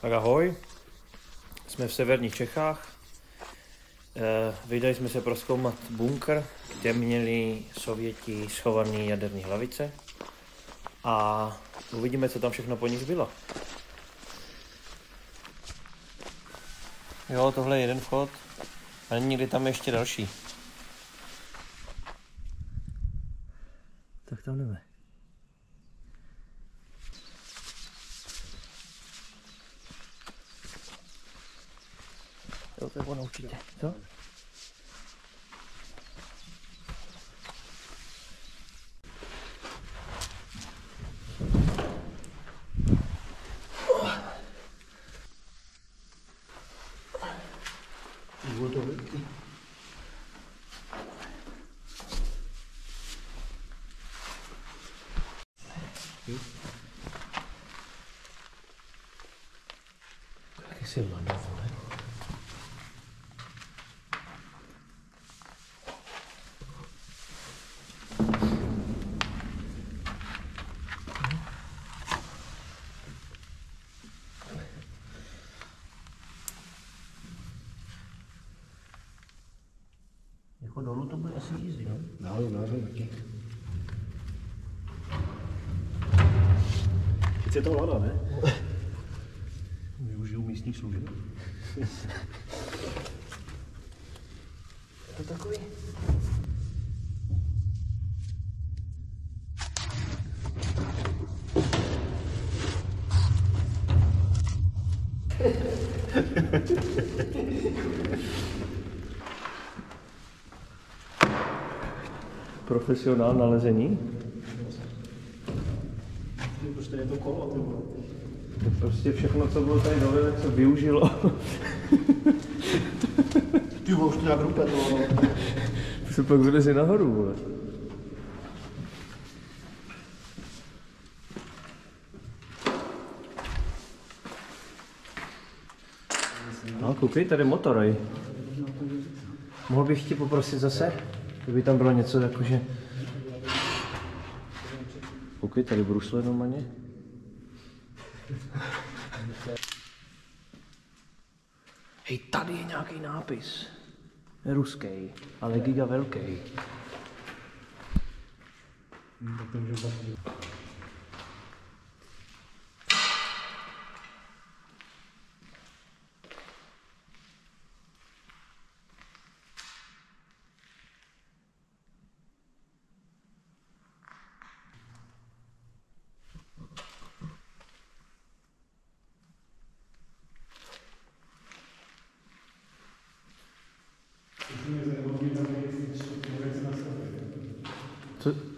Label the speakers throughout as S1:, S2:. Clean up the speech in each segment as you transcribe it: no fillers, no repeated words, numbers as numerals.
S1: Tak ahoj, jsme v severních Čechách. Vydali jsme se prozkoumat bunkr, kde měli Sověti schované jaderné hlavice a uvidíme, co tam všechno po nich bylo. Jo, tohle je jeden vchod a někdy tam ještě další. Tak tam jdeme. Jo, to je ono určitě. Co? Bylo to velký. Taky silná novo, ne? Jako dolů to bude asi easy, no?
S2: Nahoru taky. Teď je to vláda, ne?
S1: Využiju místních služeb.
S2: To takový.
S1: Profesionál na lezení.
S2: Prostě je to kolo, ty vole.
S1: Prostě všechno, co bylo tady dole, tak se využilo.
S2: Ty vole, už to nějak rupe, to vole.
S1: Se pak vylezi nahoru, vole. No, koukej, tady motor, Mohl bych tě poprosit zase, kdyby tam bylo něco jakože... Koukej, tady brusle normálně. Hej, tady je nějaký nápis. Ruský, ale giga velký.
S2: Tak to může být.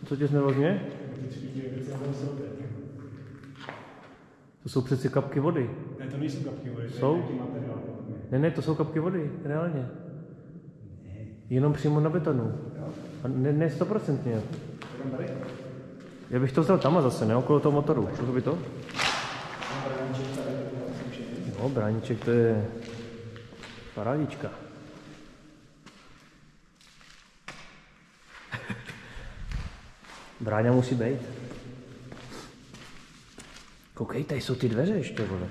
S1: Co tě znervozňuje? To jsou přeci kapky vody.
S2: Ne, to nejsou kapky vody,
S1: jsou?
S2: To je nějaký materiál.
S1: Ne, to jsou kapky vody, reálně. Jenom přímo na betonu. A ne 100%. Já bych to vzal tam a zase, ne okolo toho motoru. Šlo by to? No, bráníček to je parádička. Bráňa musí být. Koukej, tady jsou ty dveře ještě, vole.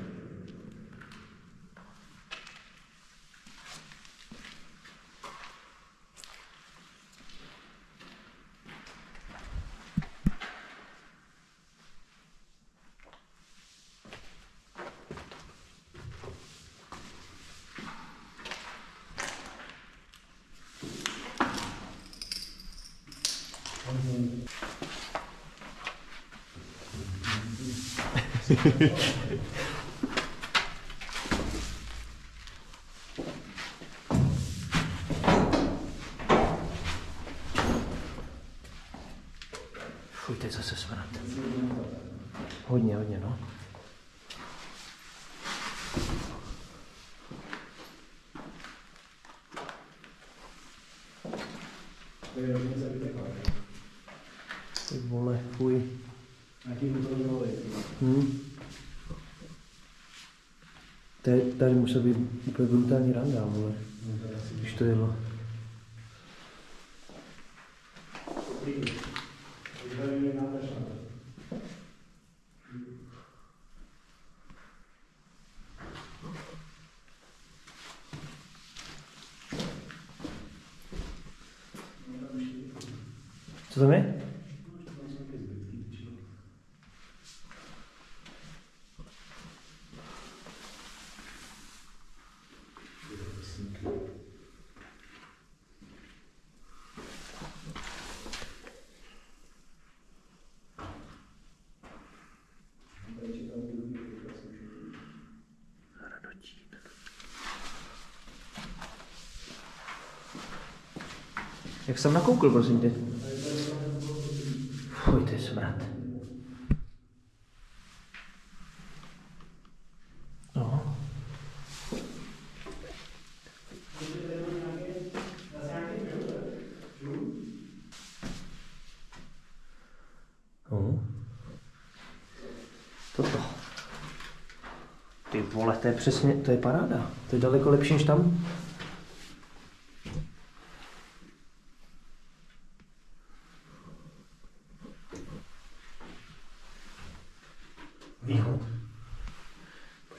S1: Fuj, teď zase smrad. Hodně, no. Ty vole, fuj. Tady musel být úplně brutální randa, vole, když to jelo. Co tam je? Jak jsem nakoukl, prosím tě? Fuj, to je smrad. No. No. Toto. Ty vole, to je přesně, to je paráda. To je daleko lepší než tam.
S2: Východ.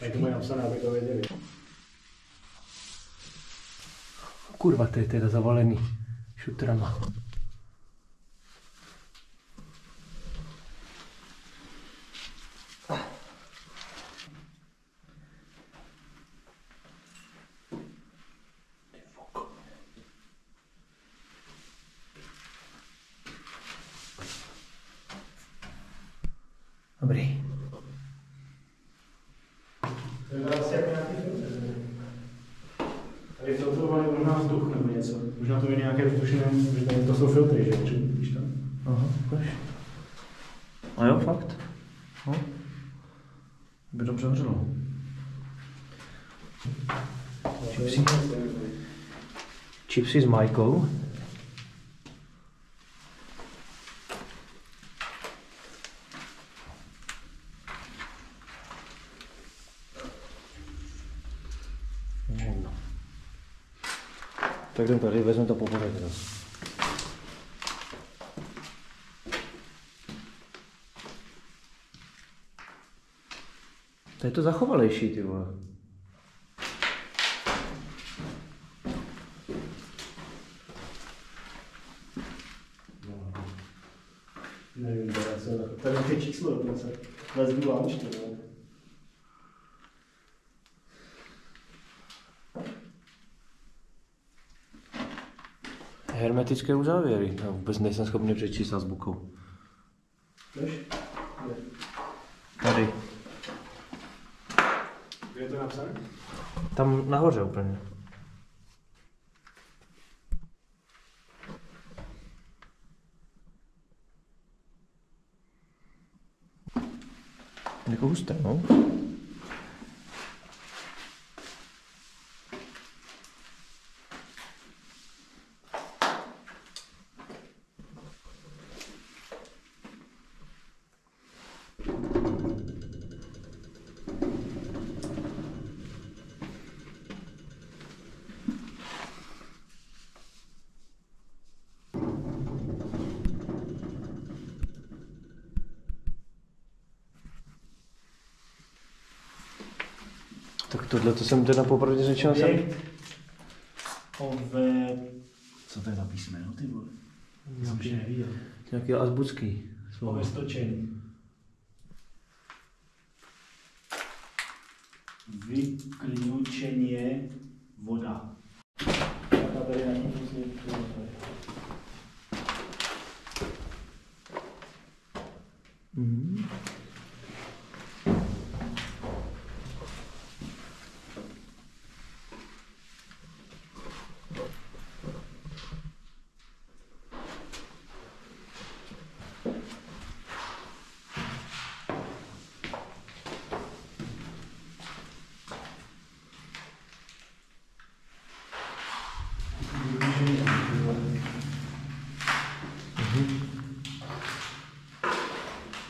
S2: Jak to mají napsané, aby to věděli.
S1: Kurva, to je teda zavalený šutrama. Dobrý.
S2: To je asi jako nějaký filtr. Tady filtrovali možná vzduch nebo něco. Možná to je nějaké vzdušné, že to jsou filtry, že? Víš to?
S1: Aha, ukaž. A jo, fakt. No. By dobře hořelo. Chipsy s Majkou. No. Tak jdem tady, vezmeme to po pořadě zase. To je to zachovalejší, ty vole.
S2: Nevím, to je nějaké číslo dokonce. Vezmu launch, to ne?
S1: Hermetické uzávěry. Já vůbec nejsem schopný přečíst azbukou.
S2: Než?
S1: Tady.
S2: Kde je to napsané?
S1: Tam nahoře úplně. Jako husté, no. Tak tohle to jsem teda popravdě řečeno jsem...
S2: Co to je za písmeno, ty vole? Jsem ještě neviděl.
S1: Nějaký azbucký slovo.
S2: Ovestočení. Vyključeně voda. A tady nějaký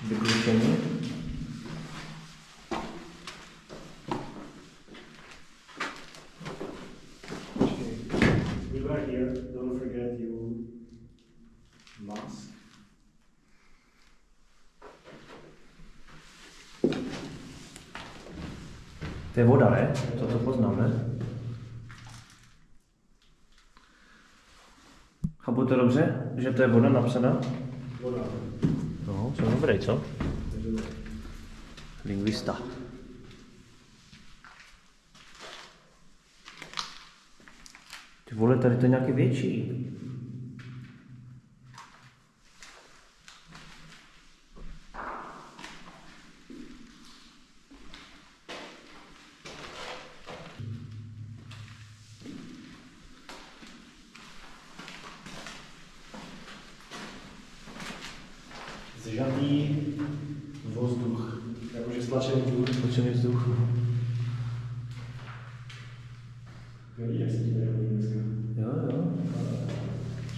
S1: Vyključení.
S2: We were here, don't forget you mask.
S1: To je voda, ne? To poznám, ne? Chápu to dobře, že to je voda napsaná?
S2: Voda.
S1: No, jsem dobrý, co? Lingvista. Ty vole, tady to je nějaký větší.
S2: Zžatý vzduch, jakože stlačený vzduch.
S1: Stlačený vzduch.
S2: Vidíš, jak se ti tady hodí dneska.
S1: Jo.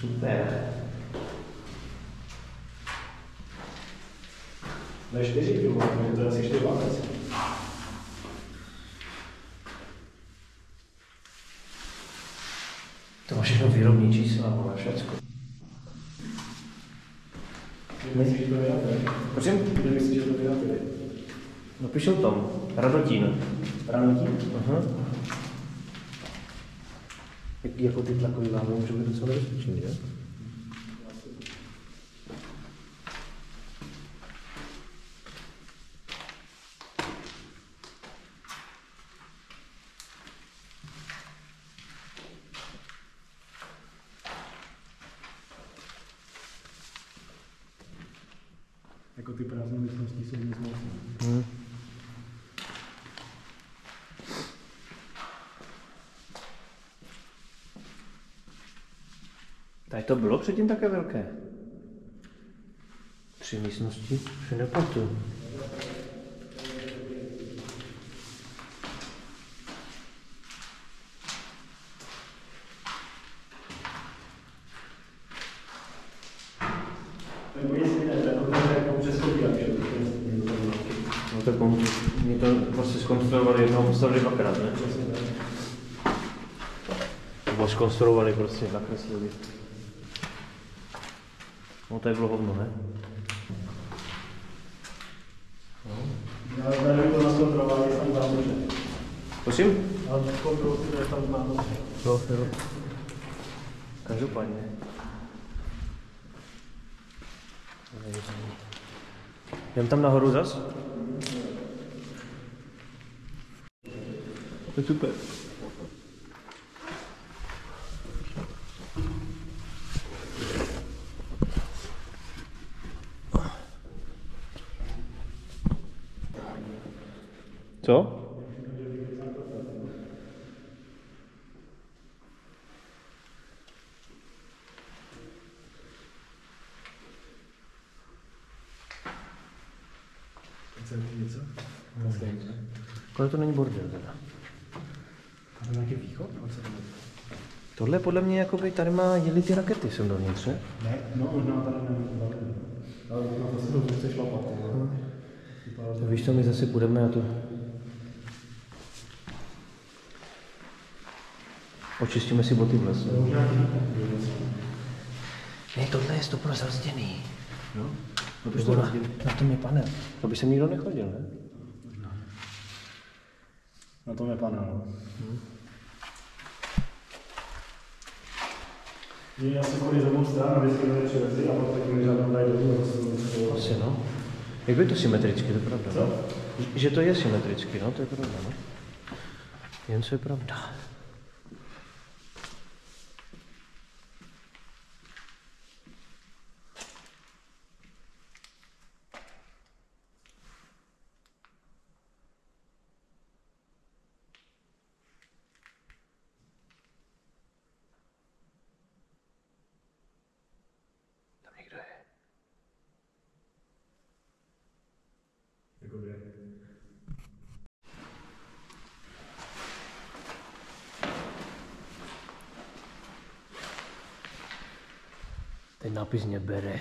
S1: Super.
S2: Ne 4 kg, takže to je asi 4 válec.
S1: To má všechno výrobní čísla, vole, všecko.
S2: Myslíš, že to vydáte?
S1: Prosím?
S2: Kde myslíš, že to vydáte?
S1: Napíšou tam. Radotín.
S2: Ranotí?
S1: Aha.
S3: Jako ty tlakový lámy může být docela nebezpečný, že?
S2: Jako ty prázdné místnosti jsou nic moc.
S1: Tady to bylo předtím také velké. 3 místnosti, už nepamatuju.
S2: Nebo jestli ne, to je jako přeschodí, že?
S1: No tak oni to prostě zkonstruovali jednou, postavili dvakrát, ne? Nebo zkonstruovali prostě, nakreslili. No to je bylo hovno, ne?
S2: Já nevím, to naskontrolovali, jestli tam dám dobře.
S1: Prosím?
S2: Ale kontrolu si to tam znám dobře.
S1: Jo. Každopádně. Jdem tam nahoru zas? To je super. Co?
S2: Chce něco?
S1: Kolik to není bordel teda?
S2: A to nějaký východ?
S1: Tohle podle mě jakoby tady má jeli ty rakety sem dovnitř, ne?
S2: Ne, no možná tady nevím. Ale na to se to chce šlapat.
S1: Tak víš co, my zase půjdeme a to... Očistíme si boty v lese. Ne, tohle je stopno zazděný.
S2: Jo?
S1: No, to na tom je panel. To by sem nikdo nechodil, ne?
S2: Na tom je panel. Je asi chodí z obou stran, aby si měli přivezli a pak taky nežádám dají dolů.
S1: Asi no. Jak by to symetricky, to je pravda.
S2: Co?
S1: No? Že to je symetricky, no, to je pravda, no. Jen co je pravda. Tam někdo je.
S2: Jakoby.
S1: Ten nápis mě bere.